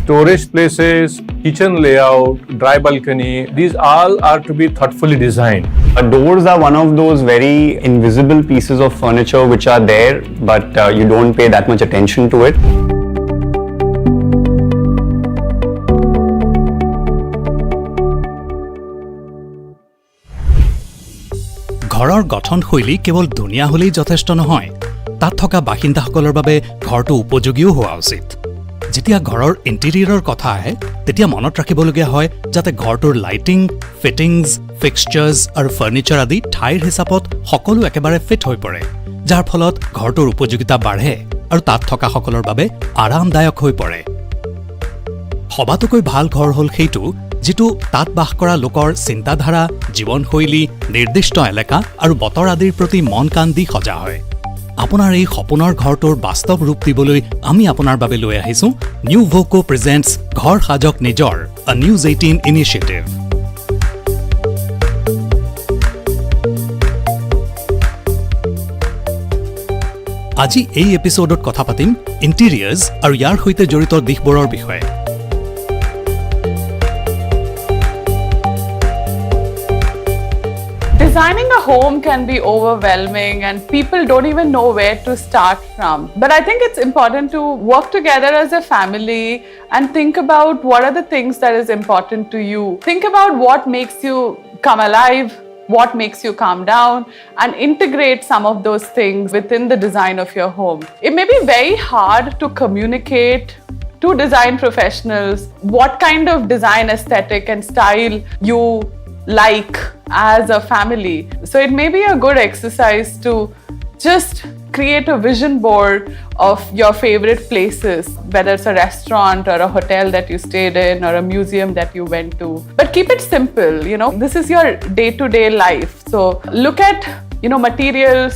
storage places, kitchen layout, dry balcony, these all are to be thoughtfully designed. Doors are one of those very invisible pieces of furniture which are there, but you don't pay that much attention to it. ঘৰৰ গঠন শৈলী কেৱল ধুনীয়া হলেই যথেষ্ট নহয়, তাত থকা বাসিন্দাসকলৰ বাবে ঘৰটো উপযোগীও হোৱা উচিত। যেতিয়া ঘৰৰ ইণ্টেৰিয়ৰৰ কথা আহে, তেতিয়া মনত ৰাখিবলগীয়া হয় যাতে ঘৰটোৰ লাইটিং, ফিটিংছ, ফিক্সচাৰ্ছ আৰু ফাৰ্নিচাৰ আদি ঠাইৰ হিচাপত সকলো একেবাৰে ফিট হৈ পৰে, যাৰ ফলত ঘৰটোৰ উপযোগিতা বাঢ়ে আৰু তাত থকা সকলৰ বাবে আৰামদায়ক হৈ পৰে। সবাতোকৈ ভাল ঘৰ হ'ল সেইটো যিটো তাত বাস কৰা লোকৰ চিন্তাধাৰা, জীৱনশৈলী, নিৰ্দিষ্ট এলেকা আৰু বতৰ আদিৰ প্ৰতি মন কাণ দি সজা হয়। আপোনাৰ এই সপোনৰ ঘৰটোৰ বাস্তৱ ৰূপ দিবলৈ আমি আপোনাৰ বাবে লৈ আহিছোঁ নিউ ভোকো প্ৰেজেণ্টছ ঘৰ সাজক নিজৰ, a News 18 initiative। আজি এই এপিছডত কথা পাতিম ইণ্টেৰিয়ৰ্ছ আৰু ইয়াৰ সৈতে জড়িত দিশবোৰৰ বিষয়ে। Designing a home can be overwhelming and people don't even know where to start from. But I think it's important to work together as a family and think about what are the things that is important to you. Think about what makes you come alive, what makes you calm down, and integrate some of those things within the design of your home. It may be very hard to communicate to design professionals what kind of design aesthetic and style you like as a family. So it may be a good exercise to just create a vision board of your favorite places, whether it's a restaurant or a hotel that you stayed in or a museum that you went to. But keep it simple, this is your day-to-day life. So look at, materials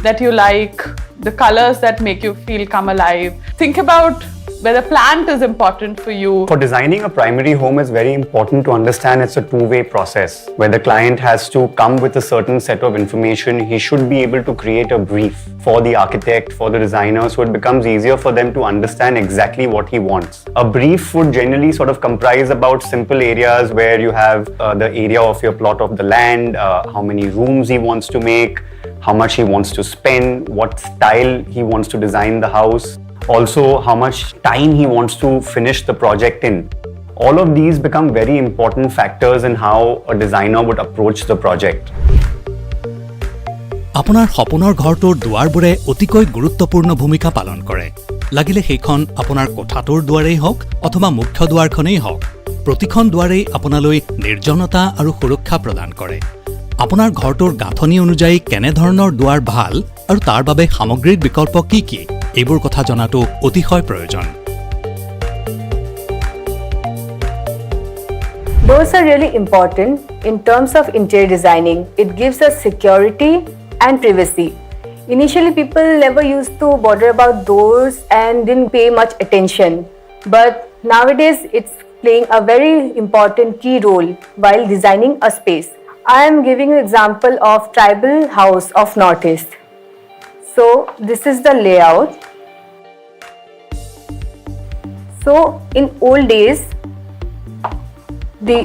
that you like, the colors that make you feel come alive. Think about whether plant is important for you. For designing a primary home, it's very important to understand it's a two-way process where the client has to come with a certain set of information. He should be able to create a brief for the architect, for the designer, so it becomes easier for them to understand exactly what he wants. A brief would generally sort of comprise about simple areas where you have the area of your plot of the land, how many rooms he wants to make, how much he wants to spend, what style he wants to design the house. Also, how much time he wants to finish the project in. All of these become very important factors in how a designer would approach the project. আপোনাৰ সপোনৰ ঘৰটোৰ দুৱাৰবোৰে অতিকৈ গুৰুত্বপূৰ্ণ ভূমিকা পালন কৰে। লাগিলে সেইখন আপোনাৰ কোঠাটোৰ দুৱাৰেই হওক অথবা মুখ্য দুৱাৰখনেই হওক, প্ৰতিখন দুৱাৰেই আপোনালৈ নিৰ্জনতা আৰু সুৰক্ষা প্ৰদান কৰে। আপোনাৰ ঘৰটোৰ গাঁথনি অনুযায়ী কেনে ধৰণৰ দুৱাৰ ভাল আৰু তাৰ বাবে সামগ্ৰীৰ বিকল্প কি কি, এইবোৰ কথা জনাটো অতিশয় প্ৰয়োজন। Doors are really important in terms of interior designing. It gives us security and privacy. Initially, people never used to bother about doors and didn't pay much attention. But nowadays, it's playing a very important key role while designing a space. I am giving an example of tribal house of Northeast. So this is the layout. So in old days, they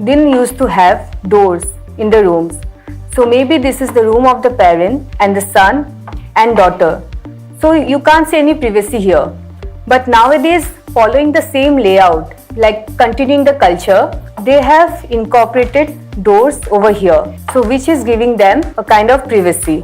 didn't used to have doors in the rooms. So maybe this is the room of the parent and the son and daughter. So you can't see any privacy here. But nowadays, following the same layout, like continuing the culture, they have incorporated doors over here, so which is giving them a kind of privacy.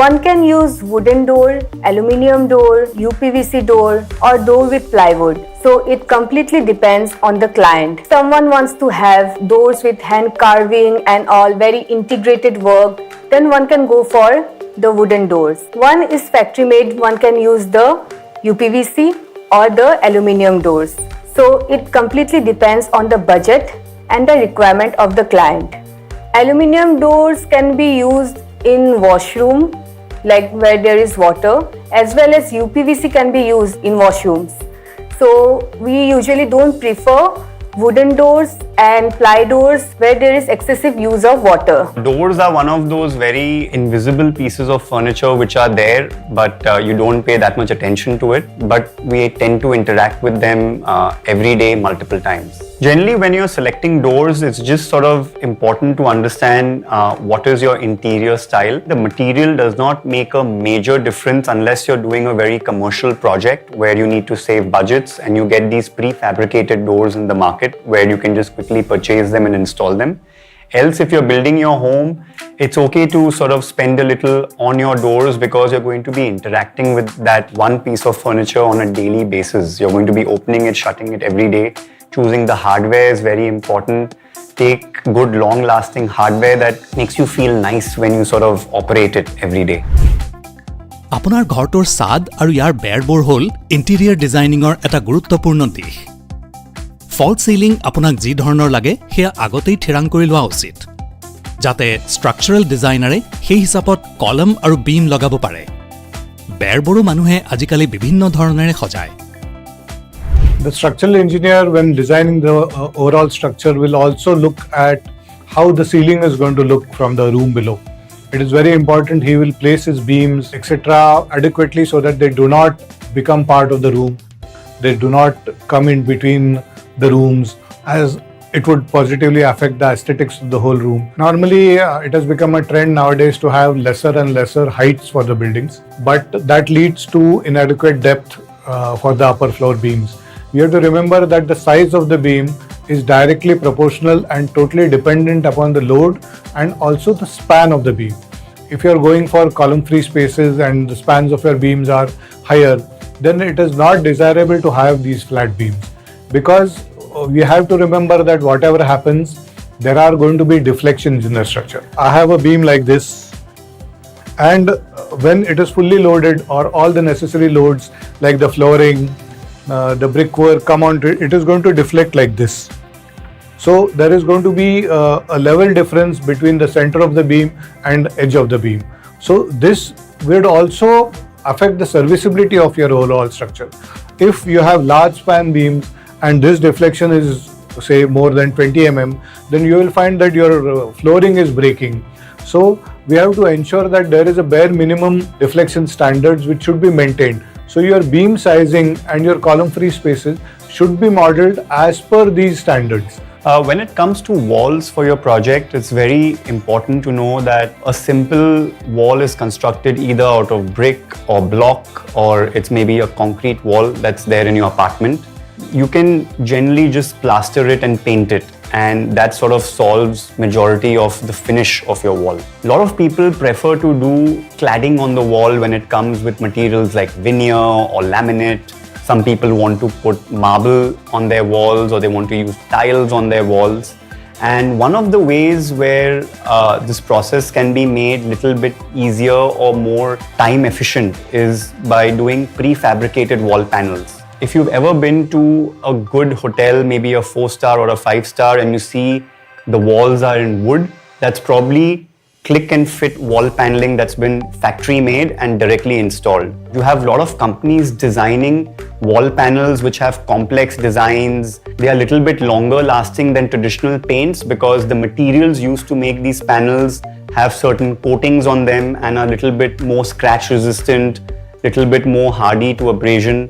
One can use wooden door, aluminium door, UPVC door or door with plywood. So it completely depends on the client. Someone wants to have doors with hand carving and all very integrated work, then one can go for the wooden doors. One is factory made, one can use the UPVC or the aluminium doors. So it completely depends on the budget and the requirement of the client. Aluminium doors can be used in washroom, like where there is water, as well as UPVC can be used in washrooms. So we usually don't prefer wooden doors and ply doors where there is excessive use of water. Doors are one of those very invisible pieces of furniture which are there, but you don't pay that much attention to it. But we tend to interact with them every day, multiple times. Generally, when you're selecting doors, it's just sort of important to understand what is your interior style. The material does not make a major difference unless you're doing a very commercial project where you need to save budgets and you get these prefabricated doors in the market where you can just quickly purchase them and install them. Else, if you're building your home, it's okay to sort of spend a little on your doors because you're going to be interacting with that one piece of furniture on a daily basis. You're going to be opening it, shutting it every day. Choosing the hardware is very important. Take good long-lasting hardware that makes you feel nice when you sort of operate it every day. আপোনাৰ ঘৰটোৰ ছাদ আৰু ইয়াৰ বেৰবোৰ হ'ল interior ডিজাইনিঙৰ এটা গুৰুত্বপূৰ্ণ দিশ। ফল chilling আপোনাক যি ধৰণৰ লাগে সেয়া আগতেই ঠিৰাং কৰি লোৱা উচিত, যাতে ষ্ট্ৰাকচাৰেল ডিজাইনাৰে সেই হিচাপত কলম আৰু বিম লগাব পাৰে। বেৰবোৰো মানুহে আজিকালি বিভিন্ন ধৰণেৰে সজায়। The structural engineer, when designing the overall structure, will also look at how the ceiling is going to look from the room below. It is very important he will place his beams, etc., adequately so that they do not become part of the room. They do not come in between the rooms, as it would positively affect the aesthetics of the whole room. Normally, it has become a trend nowadays to have lesser and lesser heights for the buildings, but that leads to inadequate depth for the upper floor beams. You have to remember that the size of the beam is directly proportional and totally dependent upon the load and also the span of the beam. If you are going for column-free spaces and the spans of your beams are higher, then it is not desirable to have these flat beams, because we have to remember that whatever happens, there are going to be deflections in the structure. I have a beam like this, and when it is fully loaded or all the necessary loads like the flooring, the brickwork come onto it, it is going to deflect like this. So there is going to be a level difference between the center of the beam and edge of the beam. So this would also affect the serviceability of your overall structure. If you have large span beams and this deflection is say more than 20 mm, then you will find that your flooring is breaking. So we have to ensure that there is a bare minimum deflection standards which should be maintained. So your beam sizing and your column-free spaces should be modeled as per these standards. When it comes to walls for your project, it's very important to know that a simple wall is constructed either out of brick or block, or it's maybe a concrete wall that's there in your apartment. You can generally just plaster it and paint it, and that sort of solves majority of the finish of your wall. A lot of people prefer to do cladding on the wall when it comes with materials like veneer or laminate. Some people want to put marble on their walls, or they want to use tiles on their walls. And one of the ways where this process can be made a little bit easier or more time efficient is by doing prefabricated wall panels. If you've ever been to a good hotel, maybe a 4-star or a 5-star, and you see the walls are in wood, that's probably click and fit wall paneling that's been factory made and directly installed. You have a lot of companies designing wall panels which have complex designs. They are a little bit longer lasting than traditional paints because the materials used to make these panels have certain coatings on them and are a little bit more scratch resistant, little bit more hardy to abrasion.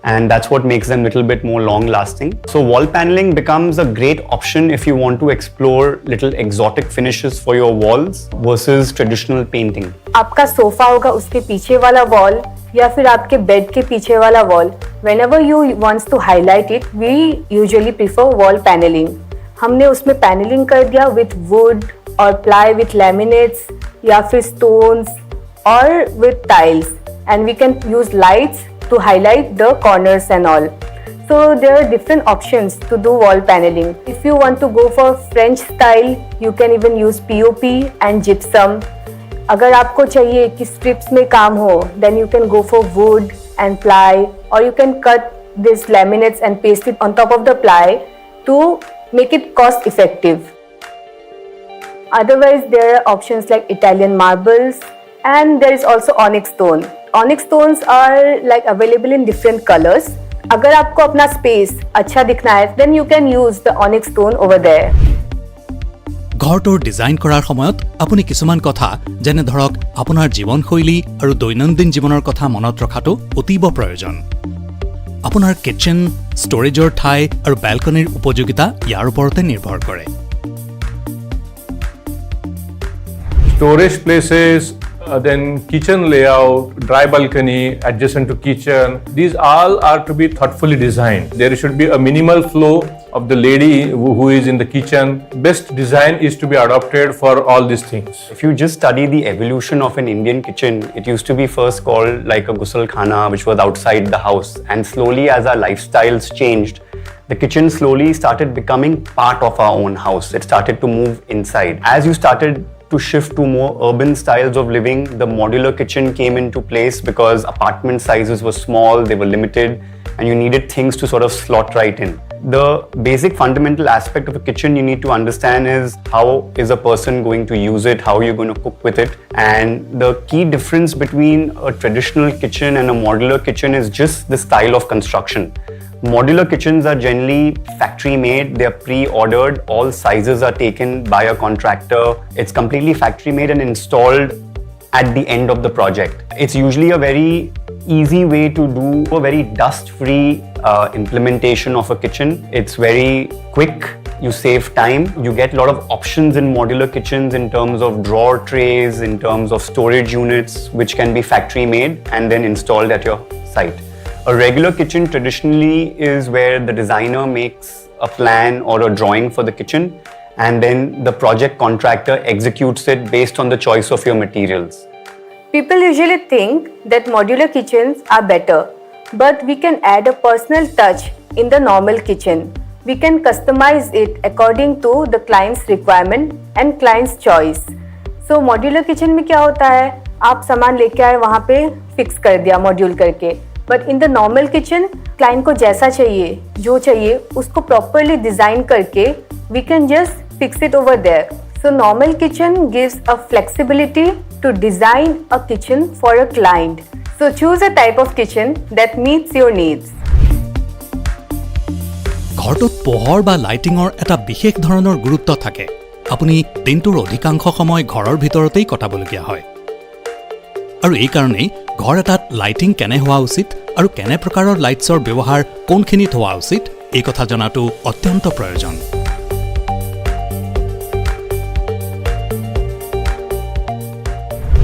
And that's what makes them a little bit more long lasting. So wall paneling becomes a great option if you want to explore little exotic finishes for your walls versus traditional painting. आपका sofa होगा उसके पीछे वाला wall या फिर आपके bed के पीछे वाला wall, whenever you wants to highlight it, we usually prefer wall paneling. हमने उसमें paneling कर दिया with wood or ply with laminates या फिर stones or with tiles, and we can use lights to highlight the corners and all. So there are different options to do wall paneling. If you want to go for French style, you can even use POP and gypsum. अगर आपको चाहिए कि strips में काम हो, then you can go for wood and ply, or you can cut these laminates and paste it on top of the ply to make it cost effective. Otherwise, there are options like Italian marbles, and there is also onyx stone. Onyx stones are like available in different colors. अगर आपको अपना space अच्छा दिखना है, then you can use the onyx stone over there. ঘৰটোৰ design কৰাৰ সময়ত আপুনি কিছুমান কথা যেনে ধৰক আপোনাৰ জীৱনশৈলী আৰু দৈনন্দিন জীৱনৰ কথা মনত ৰখাটো অতীব প্ৰয়োজন। আপোনাৰ কিচেন, ষ্টৰেজৰ ঠাই আৰু বেলকনিৰ উপযোগিতা ইয়াৰ ওপৰতে নিৰ্ভৰ কৰে। Storage places, then kitchen layout, dry balcony adjacent to kitchen, these all are to be thoughtfully designed. There should be a minimal flow of the lady who is in the kitchen. Best design is to be adopted for all these things. If you just study the evolution of an Indian kitchen, it used to be first called like a ghusl khana, which was outside the house. And slowly as our lifestyles changed, the kitchen slowly started becoming part of our own house. It started to move inside. As you started to shift to more urban styles of living, the modular kitchen came into place because apartment sizes were small, they were limited, and you needed things to sort of slot right in. The basic fundamental aspect of a kitchen you need to understand is how is a person going to use it, how you're going to cook with it. And the key difference between a traditional kitchen and a modular kitchen is just the style of construction. Modular kitchens are generally factory made, they're pre-ordered, all sizes are taken by a contractor. It's completely factory made and installed at the end of the project. It's usually a very easy way to do a very dust-free implementation of a kitchen. It's very quick, you save time, you get a lot of options in modular kitchens in terms of drawer trays, in terms of storage units, which can be factory made and then installed at your site. A regular kitchen traditionally is where the designer makes a plan or a drawing for the kitchen and then the project contractor executes it based on the choice of your materials. People usually think that modular kitchens are better, but we can add a personal touch in the normal kitchen. We can customize it according to the client's requirement and client's choice. So modular kitchen में क्या होता है, आप सामान लेके आए वहाँ पे फिक्स कर दिया मॉड्यूल करके, but in the normal kitchen client को जैसा चाहिए, जो चाहिए उसको प्रॉपरली डिजाइन करके we can just fix it over there. So normal kitchen gives a flexibility to design a kitchen for a client. So choose a type of kitchen that meets your needs. ঘৰটোত পোহৰ বা লাইটিঙৰ এটা বিশেষ ধৰণৰ গুৰুত্ব থাকে। আপুনি দিনটোৰ অধিকাংশ সময় ঘৰৰ ভিতৰতেই কটাবলগীয়া হয়। আৰু এই কাৰণেই ঘৰ এটাত লাইটিং কেনে হোৱা উচিত আৰু কেনে প্ৰকাৰৰ লাইটছৰ ব্যৱহাৰ কোনখিনিত হোৱা উচিত এই কথা জনাটো অত্যন্ত প্ৰয়োজন।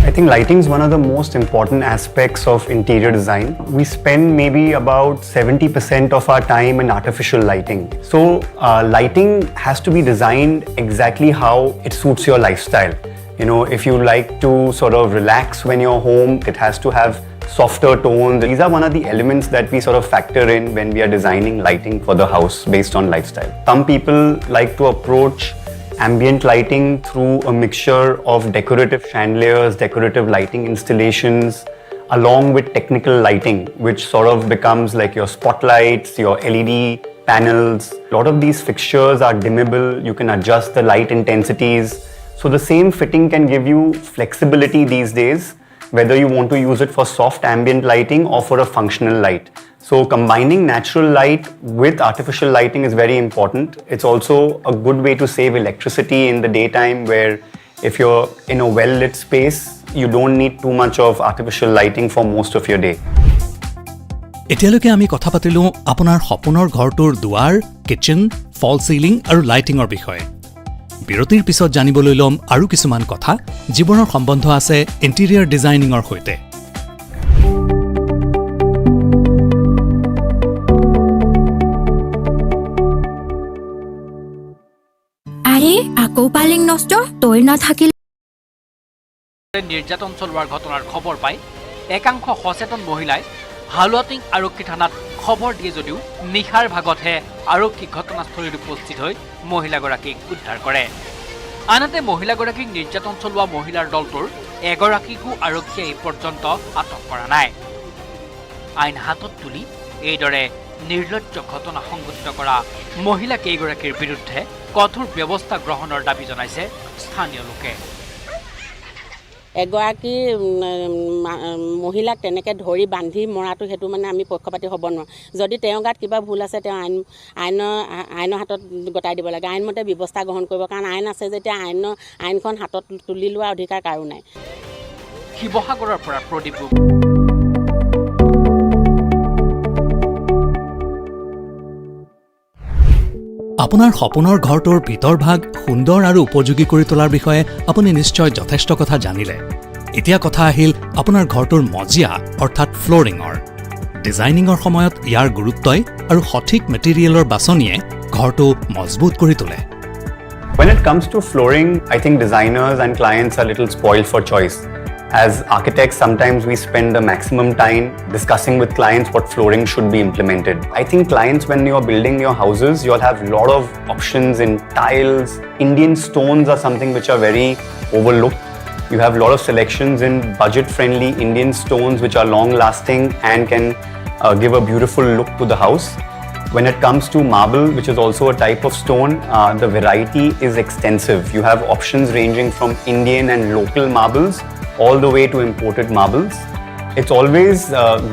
I think lighting is one of the most important aspects of interior design. We spend maybe about 70% of our time in artificial lighting. So lighting has to be designed exactly how it suits your lifestyle. You know, if you like to sort of relax when you're home, it has to have softer tones. These are one of the elements that we sort of factor in when we are designing lighting for the house based on lifestyle. Some people like to approach ambient lighting through a mixture of decorative chandeliers, decorative lighting installations, along with technical lighting, which sort of becomes like your spotlights, your LED panels. A lot of these fixtures are dimmable. You can adjust the light intensities. So the same fitting can give you flexibility these days, whether you want to use it for soft ambient lighting or for a functional light. So combining natural light with artificial lighting is very important. It's also a good way to save electricity in the daytime, where if you're in a well-lit space, you don't need too much of artificial lighting for most of your day. এতিয়ালৈকে আমি কথা পাতিলো আপোনাৰ সপোনৰ ঘৰটোৰ দুৱাৰ, kitchen, ফল ceiling আৰু লাইটিঙৰ বিষয়ে। বিৰতিৰ পিছত জানিবলৈ ল'ম আৰু কিছুমান কথা যিবোৰৰ সম্বন্ধ আছে ইণ্টেৰিয়ৰ ডিজাইনিঙৰ সৈতে। আরে আকৌ পালিং নষ্ট তই নাথাকিল। নিৰ্যাতন চলোৱাৰ ঘটনাৰ খবৰ পাই একাংশ সচেতন মহিলাই হালুৱাটিং আৰক্ষী থানাত খবৰ দিয়ে যদিও নিশাৰ ভাগতহে আৰক্ষী ঘটনাস্থলীত উপস্থিত হৈ মহিলাগৰাকীক উদ্ধাৰ কৰে। আনহাতে মহিলাগৰাকীক নিৰ্যাতন চলোৱা মহিলাৰ দলটোৰ এগৰাকীকো আৰক্ষীয়ে এই পৰ্যন্ত আটক কৰা নাই। আইন হাতত তুলি এইদৰে নিৰ্লজ্জ ঘটনা সংঘটিত কৰা মহিলা কেইগৰাকীৰ বিৰুদ্ধে কঠোৰ ব্যৱস্থা গ্ৰহণৰ দাবী জনাইছে স্থানীয় লোকে। এগৰাকী মহিলাক তেনেকৈ ধৰি বান্ধি মৰাটো সেইটো মানে আমি পক্ষপাতি হ'ব নোৱাৰোঁ। যদি তেওঁৰ গাত কিবা ভুল আছে তেওঁ আইনৰ হাতত গতাই দিব লাগে, আইনমতে ব্যৱস্থা গ্ৰহণ কৰিব, কাৰণ আইন আছে যেতিয়া আইনখন হাতত তুলি লোৱা অধিকাৰ কাৰো নাই। শিৱসাগৰৰ পৰা প্ৰদীপ। আপোনাৰ সপোনৰ ঘৰটোৰ ভিতৰভাগ সুন্দৰ আৰু উপযোগী কৰি তোলাৰ বিষয়ে আপুনি নিশ্চয় যথেষ্ট কথা জানিলে। এতিয়া কথা আহিল আপোনাৰ ঘৰটোৰ মজিয়া অৰ্থাৎ ফ্ল'ৰিঙৰ। ডিজাইনিঙৰ সময়ত ইয়াৰ গুৰুত্বই আৰু সঠিক মেটেৰিয়েলৰ বাছনিয়ে ঘৰটো মজবুত কৰি তোলে। When it comes to flooring, I think designers and clients are a little spoiled for choice. As architects, sometimes we spend the maximum time discussing with clients what flooring should be implemented. I think clients, when you're building your houses, you'll have a lot of options in tiles. Indian stones are something which are very overlooked. You have a lot of selections in budget-friendly Indian stones which are long-lasting and can give a beautiful look to the house. When it comes to marble, which is also a type of stone, the variety is extensive. You have options ranging from Indian and local marbles all the way to imported marbles. It's always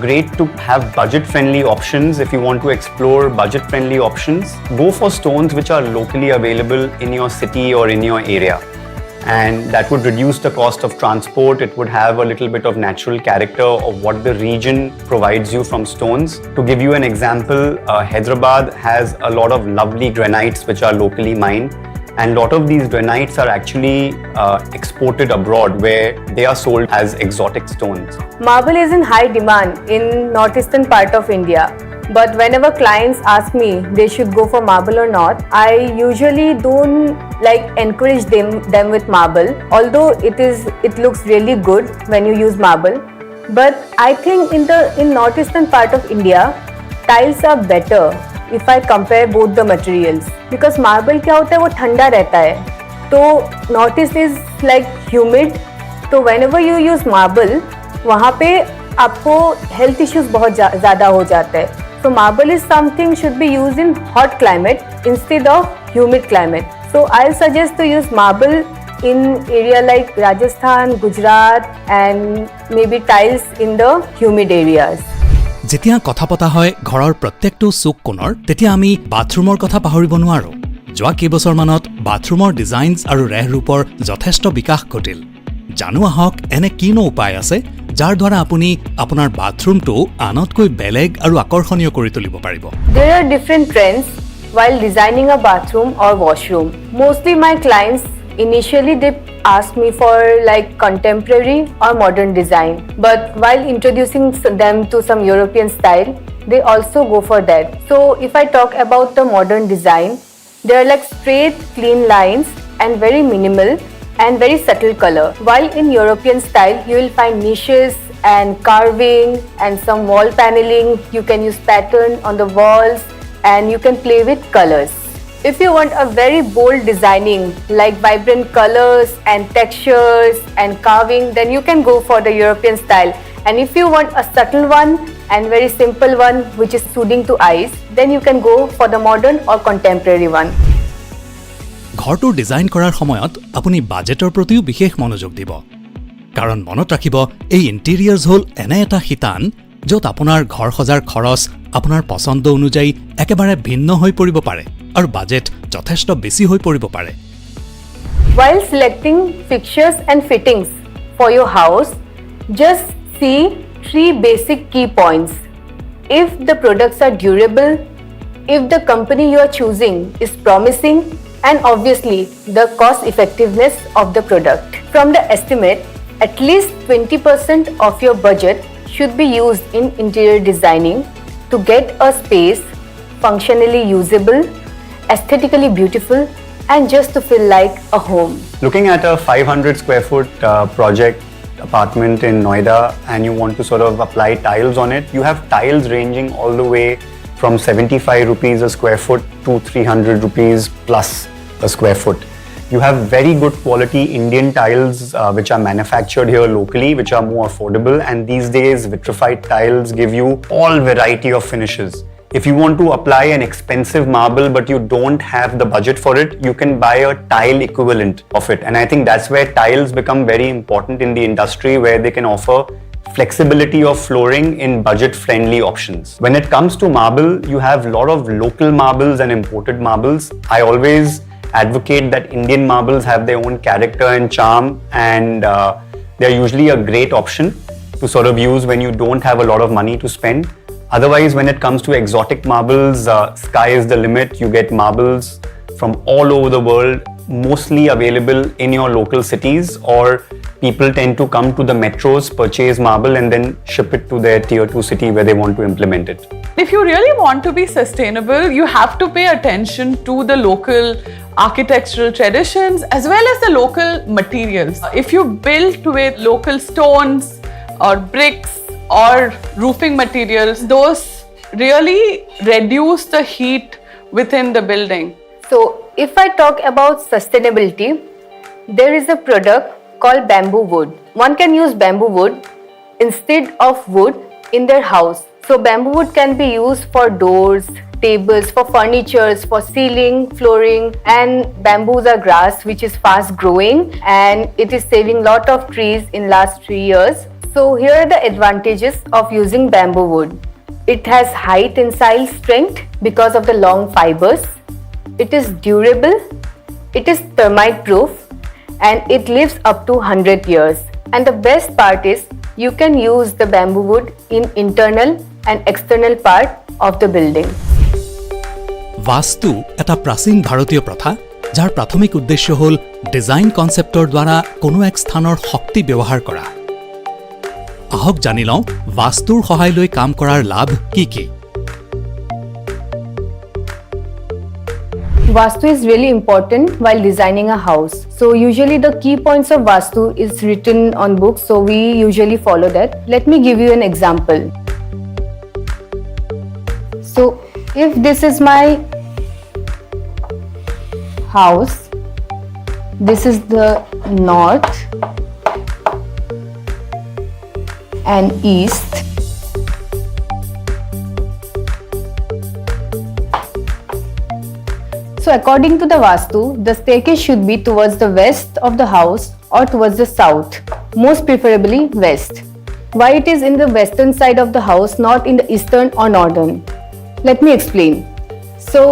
great to have budget-friendly options. If you want to explore budget-friendly options, go for stones which are locally available in your city or in your area. And that would reduce the cost of transport. It would have a little bit of natural character of what the region provides you from stones. To give you an example, Hyderabad has a lot of lovely granites which are locally mined. And a lot of these granites are actually exported abroad where they are sold as exotic stones. Marble is in high demand in northeastern part of India. But whenever clients ask me they should go for marble or not, I usually don't encourage them with marble. Although it looks really good when you use marble. But I think in northeastern part of India, tiles are better if I compare both the materials. Because marble क्या होता है वो ठंडा रहता है, तो northeast is like humid, तो whenever you use marble वहाँ पे आपको health issues बहुत ज़्यादा हो जाता है. So marble is something should be used in hot climate instead of humid climate. So I'll suggest to use marble in area like Rajasthan, Gujarat and maybe tiles in the humid areas. যেতিয়া কথা পতা হয় ঘৰৰ প্ৰত্যেকটো চুক কোণৰ, তেতিয়া আমি বাথৰুমৰ কথা পাহৰিব নোৱাৰোঁ। যোৱা কেইবছৰমানত বাথৰুমৰ ডিজাইনছ আৰু ৰেহৰূপৰ যথেষ্ট বিকাশ ঘটিল। জানো আহক এনে কিনো উপায় আছে যাৰ দ্বাৰা আপুনি আপোনাৰ বাথৰুমটো আনতকৈ বেলেগ আৰু আকৰ্ষণীয় কৰি তুলিব পাৰিব। There are different trends while designing a bathroom or washroom. Mostly my clients initially they ask me for contemporary or modern design, but while introducing them to some European style, they also go for that. So if I talk about the modern design, they are straight clean lines and very minimal and very subtle color. While in European style you will find niches and carving and some wall paneling. You can use pattern on the walls and you can play with colors. If you want a very bold designing like vibrant colors and textures and carving, then you can go for the European style. And if you want a subtle one and very simple one which is soothing to eyes, then you can go for the modern or contemporary one. ঘৰটো design কৰাৰ সময়ত আপুনি বাজেটৰ প্ৰতিও বিশেষ মনোযোগ দিব। কাৰণ মনত ৰাখিব এই ইণ্টেৰিয়ৰ্ছ হ'ল এনে এটা শিতান য'ত আপোনাৰ ঘৰ সজাৰ খৰচ আপোনাৰ পছন্দ অনুযায়ী একেবাৰে ভিন্ন হৈ পৰিব পাৰে আৰু বাজেট যথেষ্ট বেছি হৈ পৰিব পাৰে। While selecting fixtures and fittings for your house, just see 3 basic key points. If the products are durable, if the company you are choosing is promising, and obviously the cost effectiveness of the product. From the estimate, at least 20% of your budget should be used in interior designing to get a space functionally usable, aesthetically beautiful, and just to feel like a home. Looking at a 500 square foot project apartment in Noida and you want to sort of apply tiles on it, you have tiles ranging all the way from 75 rupees a square foot to 300 rupees plus a square foot. You have very good quality Indian tiles which are manufactured here locally, which are more affordable, and these days vitrified tiles give you all variety of finishes. If you want to apply an expensive marble but you don't have the budget for it, you can buy a tile equivalent of it. And I think that's where tiles become very important in the industry, where they can offer flexibility of flooring in budget-friendly options. When it comes to marble, you have a lot of local marbles and imported marbles. I always advocate that Indian marbles have their own character and charm, and they're usually a great option to sort of use when you don't have a lot of money to spend. Otherwise, when it comes to exotic marbles, sky is the limit. You get marbles from all over the world, mostly available in your local cities, or people tend to come to the metros, purchase marble, and then ship it to their tier 2 city where they want to implement it. If you really want to be sustainable, you have to pay attention to the local architectural traditions as well as the local materials. If you build with local stones or bricks or roofing materials, those really reduce the heat within the building. So if I talk about sustainability, there is a product called bamboo wood. One can use bamboo wood instead of wood in their house. So bamboo wood can be used for doors, tables, for furnitures, for ceiling, flooring, and bamboos are grass which is fast growing and it is saving lot of trees in last 3 years. So here are the advantages of using bamboo wood. It has high tensile strength because of the long fibers. It is durable, it is termite proof, and it lives up to 100 years. And the best part is you can use the bamboo wood in internal and external part of the building. Vastu eta prachin bharatiyo pratha jar prathomik uddeshyo hol design conceptor dwara kono ek sthanor shakti ব্যবহার kora. Ahok jani lওঁ vastur সহায় লৈ কাম কৰাৰ লাভ কি কি? Vastu is really important while designing a house. So usually the key points of Vastu is written on books, so we usually follow that. Let me give you an example. So if this is my house, this is the north and east. So according to the Vastu, the staircase should be towards the west of the house or towards the south, most preferably west. Why it is in the western side of the house, not in the eastern or northern? Let me explain. So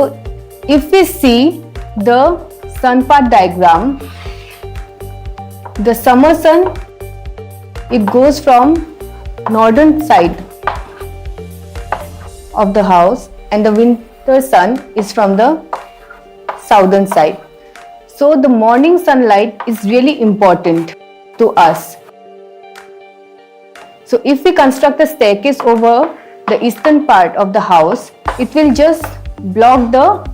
if we see the sun path diagram, the summer sun, it goes from northern side of the house and the winter sun is from the southern side. So the morning sunlight is really important to us. So if we construct a staircase over the eastern part of the house, it will just block the